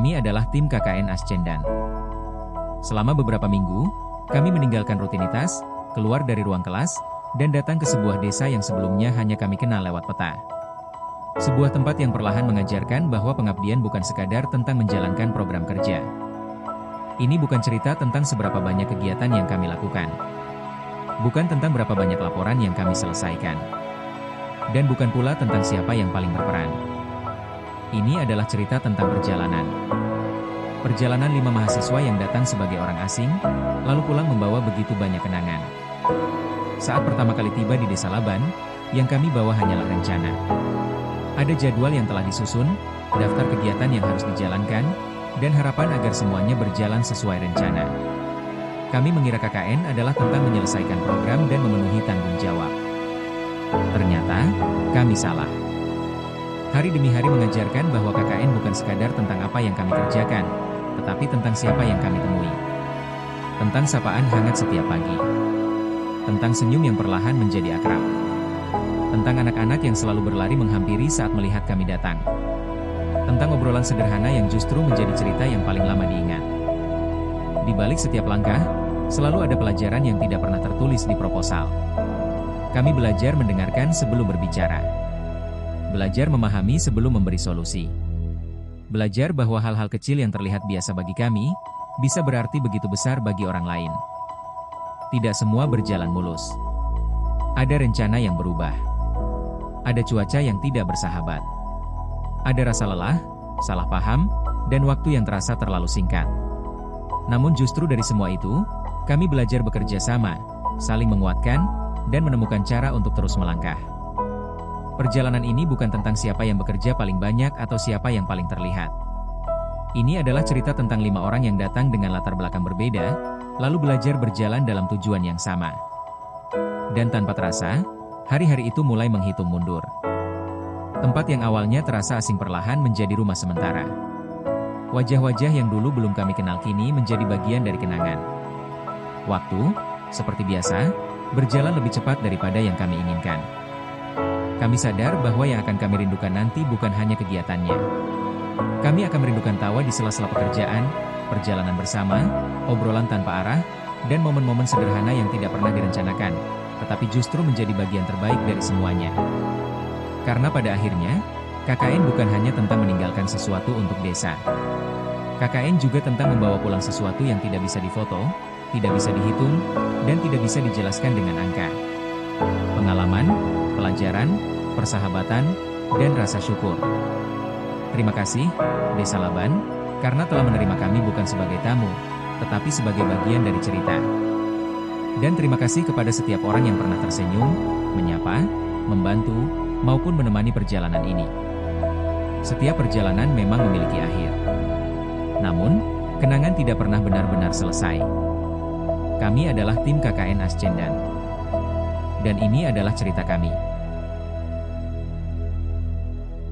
Kami adalah tim KKN Ascendan. Selama beberapa minggu, kami meninggalkan rutinitas, keluar dari ruang kelas, dan datang ke sebuah desa yang sebelumnya hanya kami kenal lewat peta. Sebuah tempat yang perlahan mengajarkan bahwa pengabdian bukan sekadar tentang menjalankan program kerja. Ini bukan cerita tentang seberapa banyak kegiatan yang kami lakukan. Bukan tentang berapa banyak laporan yang kami selesaikan. Dan bukan pula tentang siapa yang paling berperan. Ini adalah cerita tentang perjalanan. Perjalanan 5 mahasiswa yang datang sebagai orang asing, lalu pulang membawa begitu banyak kenangan. Saat pertama kali tiba di Desa Laban, yang kami bawa hanyalah rencana. Ada jadwal yang telah disusun, daftar kegiatan yang harus dijalankan, dan harapan agar semuanya berjalan sesuai rencana. Kami mengira KKN adalah tentang menyelesaikan program dan memenuhi tanggung jawab. Ternyata, kami salah. Hari demi hari mengajarkan bahwa KKN bukan sekadar tentang apa yang kami kerjakan, tetapi tentang siapa yang kami temui. Tentang sapaan hangat setiap pagi. Tentang senyum yang perlahan menjadi akrab. Tentang anak-anak yang selalu berlari menghampiri saat melihat kami datang. Tentang obrolan sederhana yang justru menjadi cerita yang paling lama diingat. Di balik setiap langkah, selalu ada pelajaran yang tidak pernah tertulis di proposal. Kami belajar mendengarkan sebelum berbicara. Belajar memahami sebelum memberi solusi. Belajar bahwa hal-hal kecil yang terlihat biasa bagi kami, bisa berarti begitu besar bagi orang lain. Tidak semua berjalan mulus. Ada rencana yang berubah. Ada cuaca yang tidak bersahabat. Ada rasa lelah, salah paham, dan waktu yang terasa terlalu singkat. Namun justru dari semua itu, kami belajar bekerja sama, saling menguatkan, dan menemukan cara untuk terus melangkah. Perjalanan ini bukan tentang siapa yang bekerja paling banyak atau siapa yang paling terlihat. Ini adalah cerita tentang 5 orang yang datang dengan latar belakang berbeda, lalu belajar berjalan dalam tujuan yang sama. Dan tanpa terasa, hari-hari itu mulai menghitung mundur. Tempat yang awalnya terasa asing perlahan menjadi rumah sementara. Wajah-wajah yang dulu belum kami kenal kini menjadi bagian dari kenangan. Waktu, seperti biasa, berjalan lebih cepat daripada yang kami inginkan. Kami sadar bahwa yang akan kami rindukan nanti bukan hanya kegiatannya. Kami akan merindukan tawa di sela-sela pekerjaan, perjalanan bersama, obrolan tanpa arah, dan momen-momen sederhana yang tidak pernah direncanakan, tetapi justru menjadi bagian terbaik dari semuanya. Karena pada akhirnya, KKN bukan hanya tentang meninggalkan sesuatu untuk desa. KKN juga tentang membawa pulang sesuatu yang tidak bisa difoto, tidak bisa dihitung, dan tidak bisa dijelaskan dengan angka. Pengalaman, pelajaran, persahabatan, dan rasa syukur. Terima kasih, Desa Laban, karena telah menerima kami bukan sebagai tamu, tetapi sebagai bagian dari cerita. Dan terima kasih kepada setiap orang yang pernah tersenyum, menyapa, membantu, maupun menemani perjalanan ini. Setiap perjalanan memang memiliki akhir. Namun, kenangan tidak pernah benar-benar selesai. Kami adalah tim KKN Ascendan. Dan ini adalah cerita kami.